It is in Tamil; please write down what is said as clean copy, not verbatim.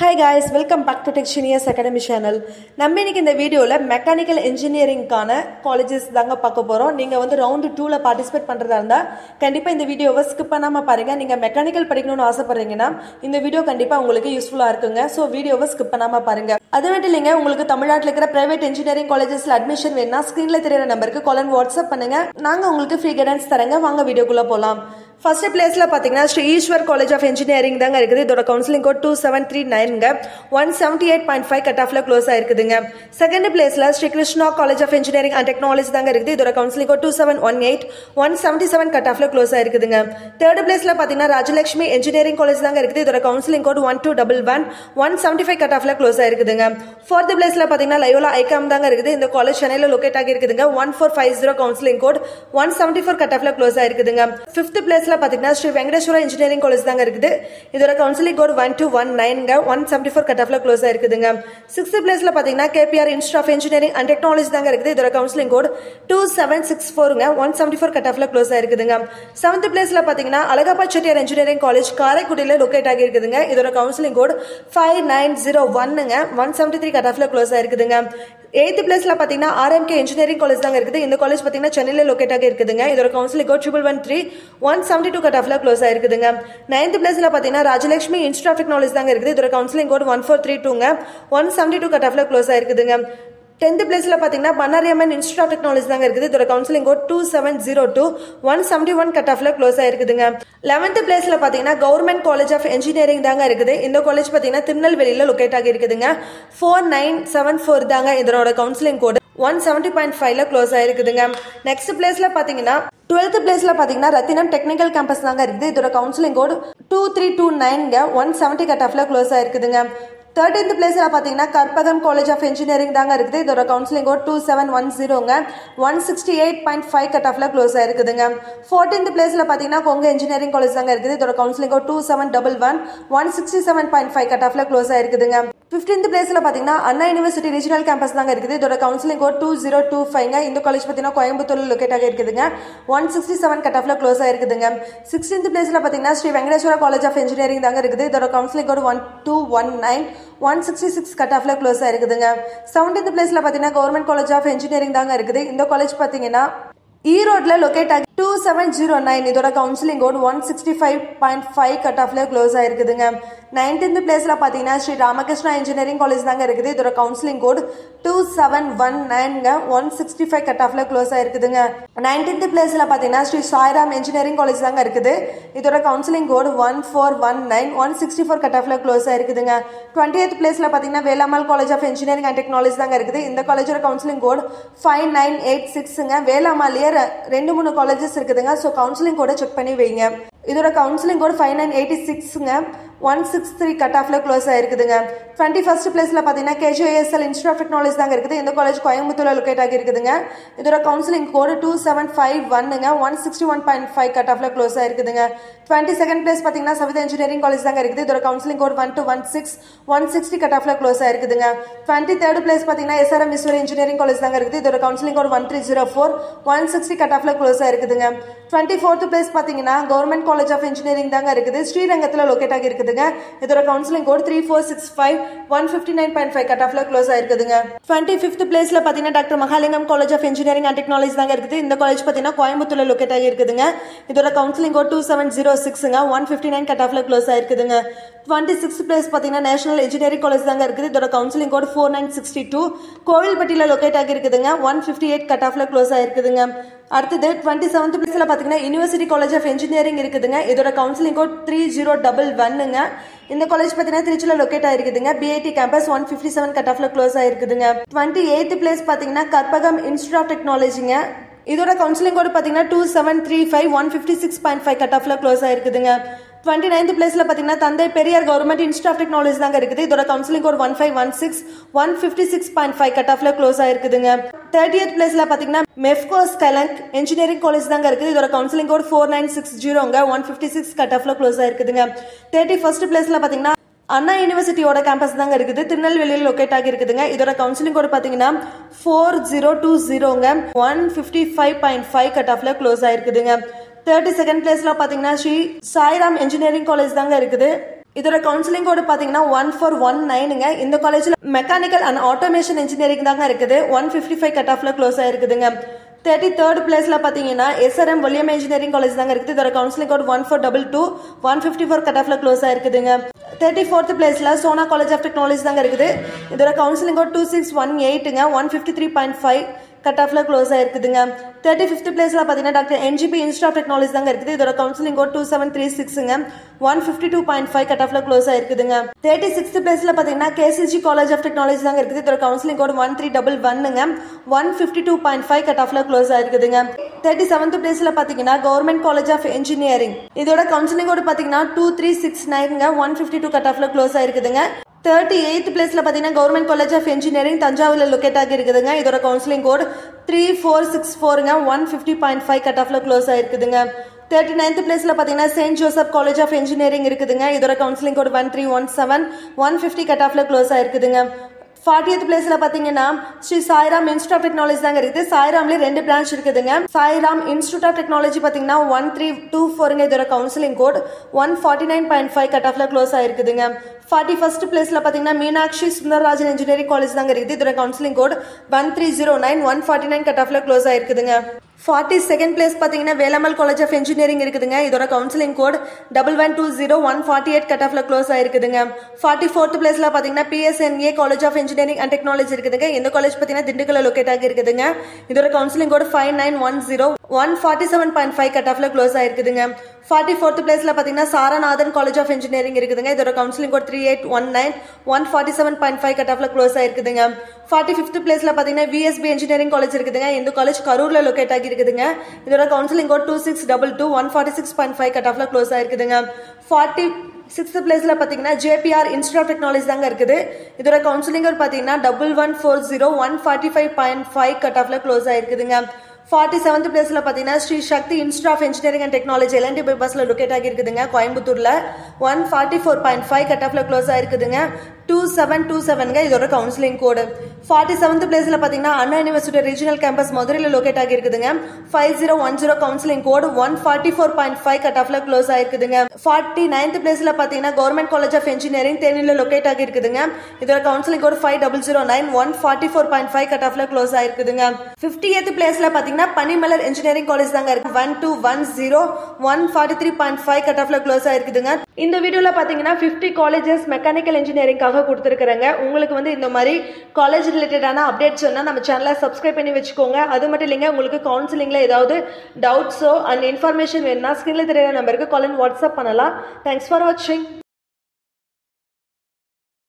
Hi guys, welcome back to Tech Genius Academy channel. நம்ம இன்னைக்கு இந்த வீடியோல மெக்கானிக்கல் இன்ஜினியரிங்கான காலேजेस தாங்க பார்க்க போறோம். நீங்க வந்து ரவுண்ட் 2ல பார்ட்டிசிபேட் பண்றதா இருந்தா கண்டிப்பா இந்த வீடியோவை ஸ்கிப் பண்ணாம பாருங்க. நீங்க மெக்கானிக்கல் படிக்கணும்னு ஆசைப்படுறீங்கன்னா இந்த வீடியோ கண்டிப்பா உங்களுக்கு யூஸ்ஃபுல்லா இருக்குங்க. சோ வீடியோவை ஸ்கிப் பண்ணாம பாருங்க. அது மட்டும் இல்லங்க, உங்களுக்கு தமிழ்நாட்டுல இருக்கிற பிரைவேட் இன்ஜினியரிங் காலேजेसல அட்மிஷன் வேணும்னா ஸ்கிரீன்ல தெரியற நம்பருக்கு கால் அண்ட் வாட்ஸ்அப் பண்ணுங்க. நாங்க உங்களுக்கு ஃப்ரீ கைடன்ஸ் தரங்க. வாங்க வீடியோக்குள்ள போலாம். ஃபர்ஸ்ட் பிளேஸ்ல பாத்தீங்கன்னா Sri Eswar college of engineering தாங்க இருக்குது. இதோட கவுன்சிலிங் கோட் 2739ங்க 178.5 கட் ஆஃப்ல க்ளோஸ் ஆயிருக்குதுங்க. செகண்ட் பிளேஸ்ல Sri Krishna college of engineering and technology தாங்க இருக்குது. இதோட கவுன்சிலிங் கோட் 2718 177 கட் ஆஃப்ல க்ளோஸ் ஆயிருக்குதுங்க. தேர்ட் பிளேஸ்ல பாத்தீங்கன்னா ராஜலட்சுமி இன்ஜினியரிங் காலேஜ் தாங்க இருக்குது. இதோட கவுன்சிலிங் கோட் 1211 175 கட் ஆஃப்ல க்ளோஸ் ஆயிருக்குதுங்க. ஃபோர்த் பிளேஸ்ல பாத்தீங்கன்னா லயோலா ஐகாம் தாங்க இருக்குது. இந்த காலேஜ் சென்னையில லொகேட் ஆகி இருக்குதுங்க. 1450 கவுன்சிலிங் கோட் 174 கட் ஆஃப்ல க்ளோஸ் ஆயிருக்குதுங்க. ஃபிஃப்த் பிளேஸ்ல பாத்தீங்கன்னா ஸ்ரீ வெங்கடேஸ்வரா இன்ஜினியரிங் காலேஜ் தாங்க இருக்குது. இதோட கவுன்சிலிங் கோட் 1219ங்க 174 கட் ஆஃப்ல க்ளோஸ் ஆயிருக்குதுங்க. சிக்ஸ்த் பிளேஸ்ல பாத்தீங்கன்னா KPR institute of engineering and technology தாங்க இருக்குது. இதோட கவுன்சிலிங் கோட் 2764ங்க 174 கட் ஆஃப்ல க்ளோஸ் ஆயிருக்குதுங்க. செவன்த் பிளேஸ்ல பாத்தீங்கன்னா அழகப்பா செட்டியார் இன்ஜினியரிங் காலேஜ் காரைக்குடியில லொகேட் ஆகி இருக்குதுங்க. இதோட கவுன்சிலிங் கோட் 5901ங்க 173 கட் ஆஃப்ல க்ளோஸ் ஆயிருக்குதுங்க. எய்த் பிளேஸ்ல பாத்தீங்கன்னா ஆர்எம்கே இன்ஜினியரிங் காலேஜ் தாங்க இருக்குது. இந்த காலேஜ் பாத்தீங்கன்னா சென்னையில லொகேட் ஆகி இருக்குதுங்க. இதோட கவுன்சிலிங் கோட் 1113 172 கட் ஆஃப்ல க்ளோஸ் ஆயிருக்குதுங்க. நைன்த் பிளேஸ்ல பாத்தீங்கன்னா ராஜலட்சுமி இன்ஸ்டிடியூட் ஆஃப் டெக்னாலஜி தாங்க இருக்குது. இதோட கவுன்சிலிங் கோட் 1432ங்க 172 கட் ஆஃப்ல க்ளோஸ் ஆயிருக்குதுங்க. 10th பிளேஸ்ல பாத்தீங்கன்னா பன்னாரியம்மன் இன்ஸ்டிடியூட் ஆஃப் டெக்னாலஜி தாங்க இருக்குது. இதோட கவுன்சிலிங் கோட் 2702 171 கட் ஆஃப்ல க்ளோஸ் ஆயிருக்குதுங்க. 11th பிளேஸ்ல பாத்தீங்கன்னா கவர்மெண்ட் காலேஜ் ஆஃப் இன்ஜினியரிங் தாங்க இருக்குது. இந்த காலேஜ் பாத்தீங்கன்னா திருநெல்வேலியில லொகேட் ஆகி இருக்குதுங்க. 4974 தாங்க இதோட கவுன்சிலிங் கோட் 170.5ல க்ளோஸ் ஆயிருக்குதுங்க. நெக்ஸ்ட் பிளேஸ்ல பாத்தீங்கன்னா 12th பிளேஸ்ல பாத்தீங்கன்னா ரத்தினம் டெக்னிக்கல் கேம்பஸ் தாங்க இருக்குது. இதோட கவுன்சிலிங் கோட் 2329ங்க 170 கட் ஆஃப்ல க்ளோஸ் ஆயிருக்குதுங்க. 13th பிளேஸ்ல பாத்தீங்கன்னா கற்பகம் காலேஜ் ஆஃப் இன்ஜினியரிங் தாங்க இருக்குது. இதோட கவுன்சிலிங் கோட் 2710ங்க 168.5 கட் ஆஃப்ல க்ளோஸ் ஆயிருக்குதுங்க. 14th பிளேஸ்ல பாத்தீங்கன்னா கொங்க இன்ஜினியரிங் காலேஜ் தாங்க இருக்குது. இதோட கவுன்சிலிங் கோட் 2711 167.5 கட் ஆஃப்ல க்ளோஸ் ஆயிருக்குதுங்க. 15th பிளேஸ்ல பாத்தீங்கன்னா அண்ணா யூனிவர்சிட்டி ரீஜனல் கேம்பஸ் தாங்க இருக்குது. இதோட கவுன்சிலிங் கோட் 2025ங்க. இந்த காலேஜ் பாத்தீங்கன்னா கோயம்புத்தூர்ல லொகேட் ஆகி இருக்குதுங்க. 167 கட் ஆஃப்ல க்ளோஸ் ஆயிருக்குதுங்க. 16th பிளேஸ்ல பாத்தீங்கன்னா Sri Venkateswara college of engineering தாங்க இருக்குது. இதோட கவுன்சிலிங் கோட் 1219 166 கட் ஆஃப்ல க்ளோஸ் ஆயிருக்குதுங்க. 17th பிளேஸ்ல பாத்தீங்கன்னா கவர்மெண்ட் காலேஜ் ஆஃப் இன்ஜினியரிங் தாங்க இருக்குது. இந்த காலேஜ் பாத்தீங்கன்னா ஈரோட்ல லொகேட் ஆகி 2709 இதோட கவுன்சிலிங் கோட் 165.5 கட் ஆஃப்ல க்ளோஸ் ஆயிருக்குதுங்க. 19th பிளேஸ்ல பாத்தீங்கன்னா ஸ்ரீ ராமகிருஷ்ணா இன்ஜினியரிங் காலேஜ் தாங்க இருக்குது. இதோட கவுன்சிலிங் கோட் 2719ங்க 165 கட் ஆஃப்ல க்ளோஸ் ஆயிருக்குதுங்க. 19th பிளேஸ்ல பாத்தீங்கன்னா ஸ்ரீ சாய்ராம் இன்ஜினியரிங் காலேஜ் தாங்க இருக்குது. இதோட கவுன்சிலிங் கோட் 1419 164 கட் ஆஃப்ல க்ளோஸ் ஆயிருக்குதுங்க. 20th பிளேஸ்ல பாத்தீங்கன்னா Velammal college of engineering and technology தாங்க இருக்குது. இந்த காலேஜோட கவுன்சிலிங் கோட் 5986ங்க. வேளாமல்லியே 2-3 காலேஜஸ் இருக்குதுங்க. சோ கவுன்சிலிங் கோட செக் பண்ணி வைங்க. இதோட கவுன்சிலிங் கோட் 5986ங்க 163 கட் ஆஃப்ல க்ளோஸ் ஆயிருக்குதுங்க. 21st பிளேஸ்ல பாத்தீங்கன்னா கேஜிஎஸ்எல் இன்ஸ்டிடியூட் ஆஃப் டெக்னாலஜி தாங்க இருக்குது. இந்த காலேஜ் கோயம்புத்தூர்ல லொகேட் ஆகி இருக்குதுங்க. இதோட கவுன்சிலிங் கோட் 2751ங்க 161.5 கட் ஆஃப்ல க்ளோஸ் ஆயிருக்குதுங்க. 22nd பிளேஸ் பாத்தீங்கன்னா சவிதா இன்ஜினியரிங் காலேஜ் தாங்க இருக்குது. இதோட கவுன்சிலிங் கோட் 1216 160 கட் ஆஃப்ல க்ளோஸ் ஆயிருக்குதுங்க. 23rd பிளேஸ் பாத்தீங்கன்னா எஸ்ஆர்எம் ஈஸ்வரி இன்ஜினியரிங் காலேஜ் தாங்க இருக்குது. இதோட கவுன்சிலிங் கோட் 1304 160 கட் ஆஃப்ல க்ளோஸ் ஆயிருக்குதுங்க. 24th பிளேஸ் பாத்தீங்கன்னா கவர்மெண்ட் காலேஜ் ஆஃப் இன்ஜினியரிங் தாங்க இருக்குது. ஸ்ரீரங்கத்துல லொகேட் ஆகி இருக்குதுங்க. இதோட கவுன்சிலிங் கோட் 3465 159.5 கட் ஆஃப்ல க்ளோஸ் ஆயிருக்குதுங்க. 25th பிளேஸ்ல பாத்தீங்கன்னா doctor Mahalingam college of engineering and technology தாங்க இருக்குது. இந்த காலேஜ் பாத்தீங்கன்னா கோயம்புத்தூர்ல லொகேட் ஆகி இருக்குதுங்க. இதோட கவுன்சிலிங் கோட் 2706ங்க 159 கட் ஆஃப்ல க்ளோஸ் ஆயிருக்குதுங்க. 26th பிளேஸ் பாத்தீங்கன்னா நேஷனல் இன்ஜினியரிங் காலேஜ் தாங்க இருக்குது. இதோட கவுன்சிலிங் கோட் 4962 கோவில்பட்டியில லொகேட் ஆகி இருக்குதுங்க. 158 கட் ஆஃப்ல க்ளோஸ் ஆயிருக்குதுங்க. அடுத்தது 27th பிளேஸ்ல பாத்தீங்கன்னா யுனிவர்சிட்டி காலேஜ் ஆஃப் இன்ஜினியரிங் இருக்குதுங்க. இதோட கவுன்சிலிங் கோட் 3011ங்க. இந்த காலேஜ் பாத்தீங்கன்னா திருச்சியில லொகேட் ஆயிருக்குதுங்க. பிஐடி கேம்பஸ் 157 கட் ஆஃப்ல க்ளோஸ் ஆயிருக்குதுங்க. 28th பிளேஸ் பாத்தீங்கன்னா கற்பகம் இன்ஸ்டிடியூட் ஆஃப் டெக்னாலஜிங்க. இதோட கவுன்சிலிங் கோட் பாத்தீங்கன்னா 2735 156.5 கட் ஆஃப்ல க்ளோஸ் ஆயிருக்குதுங்க. 29th பிளேஸ்ல பாத்தீங்கன்னா Thanthai Periyar government institute of technology தாங்க இருக்குது. இதோட கவுன்சிலிங் கோட் 1516 156.5 கட் ஆஃப்ல க்ளோஸ் ஆயிருக்குதுங்க. 30th பிளேஸ்ல பாத்தீங்கன்னா மெஃப்கோ ஸ்கலங்க் இன்ஜினியரிங் காலேஜ் தாங்க இருக்குது. இதோட கவுன்சிலிங் கோட் 4960ங்க 156 கட் ஆஃப்ல க்ளோஸ் ஆயிருக்குதுங்க. 31st பிளேஸ்ல பாத்தீங்கன்னா அண்ணா யூனிவர்சிட்டியோட கேம்பஸ் தாங்க இருக்குது. திருநெல்வேலியில் லொகேட் ஆகி இருக்குதுங்க. இதோட கவுன்சிலிங் கோட் பாத்தீங்கன்னா 4020ங்க 155.5 கட் ஆஃப்ல க்ளோஸ் ஆயிருக்குதுங்க. 32nd பிளேஸ்ல பாத்தீங்கன்னா ஸ்ரீ சாய்ராம் இன்ஜினியரிங் காலேஜ் தாங்க இருக்குது. இதோட கவுன்சிலிங் கோடு பாத்தீங்கன்னா 1419ங்க. இந்த காலேஜ்ல மெக்கானிக்கல் அண்ட் ஆட்டோமேஷன் இன்ஜினியரிங் தாங்க இருக்குது. 155 கட் ஆஃப்ல க்ளோஸ் ஆயிருக்குதுங்க. 33rd பிளேஸ்ல பாத்தீங்கன்னா SRM வில்லியம் இன்ஜினியரிங் காலேஜ் தாங்க இருக்குது. இதோட கவுன்சிலிங் கோட் 1422 154 கட் ஆஃப்ல க்ளோஸ் ஆயிருக்குதுங்க. 34th பிளேஸ்ல சோனா காலேஜ் ஆஃப் டெக்னாலஜி தாங்க இருக்குது. இதோட கவுன்சிலிங் கோட் 2618ங்க. 153.5 கட் ஆஃப்ல க்ளோஸ் ஆயிருக்குதுங்க. 35th பிளேஸ்ல பாத்தீங்கன்னா doctor NGP institute of technology தாங்க இருக்குது. இதோட கவுன்சிலிங் கோட் 2736ங்க. 152.5 கட் ஆஃப்ல க்ளோஸ் ஆயிருக்குதுங்க. 36th பிளேஸ்ல பாத்தீங்கன்னா KCG காலேஜ் ஆஃப் டெக்னாலஜி தாங்க இருக்குது. இதோட கவுன்சிலிங் கோட் 1311ங்க. 152.5 கட் ஆஃப்ல க்ளோஸ் ஆயிருக்குதுங்க. 37th பிளேஸ்ல பாத்தீங்கன்னா கவர்மெண்ட் காலேஜ் ஆஃப் இன்ஜினியரிங். இதோட கவுன்சிலிங் கோட் பாத்தீங்கன்னா 2369ங்க. 152 கட் ஆஃப்ல க்ளோஸ் ஆயிருக்குதுங்க. 38th பிளேஸ்ல பாத்தீங்கன்னா கவர்மெண்ட் காலேஜ் ஆஃப் இன்ஜினியரிங் தஞ்சாவூர்ல லொகேட் ஆகி இருக்குதுங்க. இதோட கவுன்சிலிங் கோட் 3464ங்க. 150.5 கட் ஆஃப்ல க்ளோஸ் ஆயிருக்குதுங்க. 39th பிளேஸ்ல பாத்தீங்கன்னா saint Joseph college of engineering இருக்குதுங்க. இதோட கவுன்சிலிங் கோட் 1317 150 கட் ஆஃப்ல க்ளோஸ் ஆயிருக்குதுங்க. 40th பிளேஸ்ல பாத்தீங்கன்னா Sri Sairam institute of technology தாங்க இருக்குது. சாய்ராம்ல 2 பிரான்ச் இருக்குதுங்க. சாய்ராம் இன்ஸ்டிடியூட் ஆஃப் டெக்னாலஜி பாத்தீங்கன்னா 1324ங்க. இதோட கவுன்சிலிங் கோட் 149.5 கட் ஆஃப்ல க்ளோஸ் ஆயிருக்குதுங்க. 41st பிளேஸ்ல பாத்தீங்கன்னா மீனாட்சி சுந்தரராஜன் இன்ஜினியரிங் காலேஜ் தாங்க இருக்குது. இதோட கவுன்சிலிங் கோட் 1309 149 கட் ஆஃப்ல க்ளோஸ் ஆயிருக்குதுங்க. 42nd பிளேஸ் பாத்தீங்கன்னா வேலம்மாள் காலேஜ் ஆஃப் இன்ஜினியரிங் இருக்குதுங்க. இதோட கவுன்சிலிங் கோட் 1120 148 கட் ஆஃப்ல க்ளோஸ் ஆயிருக்குதுங்க. 44th பிளேஸ்ல பாத்தீங்கன்னா PSNA college of engineering and technology இருக்குதுங்க. இந்த காலேஜ் பாத்தீங்கன்னா திண்டுக்கல்ல லொகேட் ஆகி இருக்குதுங்க. இதோட கவுன்சிலிங் கோட் 5910 147.5 கட் ஆஃப்ல க்ளோஸ் ஆயிருக்குதுங்க. 44th பிளேஸ்ல பாத்தீங்கன்னா சாரநாதன் காலேஜ் ஆஃப் இன்ஜினியரிங் இருக்குதுங்க. இதோட கவுன்சிலிங் கோட் 3819 147.5 கட் ஆஃப்ல க்ளோஸ் ஆயிருக்குதுங்க. 45th பிளேஸ்ல பாத்தீங்கன்னா VSB இன்ஜினியரிங் காலேஜ் இருக்குதுங்க. இந்த காலேஜ் கரூர்ல லொகேட் ஆகி இருக்குதுங்க. இதோட கவுன்சிலிங் கோட் 2622 146.5 கட் ஆஃப்ல க்ளோஸ் ஆயிருக்குதுங்க. 46th பிளேஸ்ல பாத்தீங்கன்னா JPR இன்ஸ்டிடியூட் ஆஃப் டெக்னாலஜி தாங்க இருக்குது. இதோட கவுன்சிலிங் கோட் பாத்தீங்கன்னா 1140 145.5 கட் ஆஃப்ல க்ளோஸ் ஆயிருக்குதுங்க. 47th பிளேஸ்ல பாத்தீங்கன்னா Sri Sakthi institute of engineering and technology LNT பைபாஸ்ல லொகேட் ஆகி இருக்குதுங்க. கோயம்புத்தூர்ல 144.5 கட் ஆஃப்ல க்ளோஸ் ஆயிருக்குதுங்க. 2727ங்க இதோட கவுன்சிலிங் கோடு. 47th பிளேஸ்ல பாத்தீங்கன்னா அண்ணா யூனிவர்சிட்டி ரீஜனல் கேம்பஸ் மதுரையில லொகேட் ஆகி இருக்குதுங்க. 5010 கவுன்சிலிங் கோடு 144.5 கட் ஆஃப்ல க்ளோஸ் ஆயிருக்குதுங்க. 49th பிளேஸ்ல பாத்தீங்கன்னா கவர்மெண்ட் காலேஜ் ஆஃப் இன்ஜினியரிங் தேனியில லொகேட் ஆகி இருக்குதுங்க. இதோட கவுன்சிலிங் கோடு 5009 144.5 கட் ஆஃப்ல க்ளோஸ் ஆயிருக்குதுங்க. 50th பிளேஸ்ல பாத்தீங்கன்னா பனிமலர் இன்ஜினியரிங் காலேஜ் தாங்க இருக்கு. 1210 143.5 கட் ஆஃப்ல க்ளோஸ் ஆயிருக்குதுங்க. இந்த வீடியோல பாத்தீங்கன்னா 50 காலேஜஸ் மெக்கானிக்கல் இன்ஜினியரிங்காக கொடுத்துருக்காங்க. உங்களுக்கு வந்து இந்த மாதிரி காலேஜ் ரிலேட்டடான அப்டேட்ஸ் வேணா நம்ம சேனலை சப்ஸ்கிரைப் பண்ணி வச்சுக்கோங்க. அது மட்டும் இல்லைங்க, உங்களுக்கு கவுன்சிலிங்ல ஏதாவது டவுட்ஸோ அண்ட் இன்ஃபர்மேஷன் வேணும்னா ஸ்கிரீன்ல தெரியுற நம்பருக்கு கால் அண்ட் வாட்ஸ்அப் பண்ணலாம். தேங்க்ஸ் ஃபார் வாட்சிங்.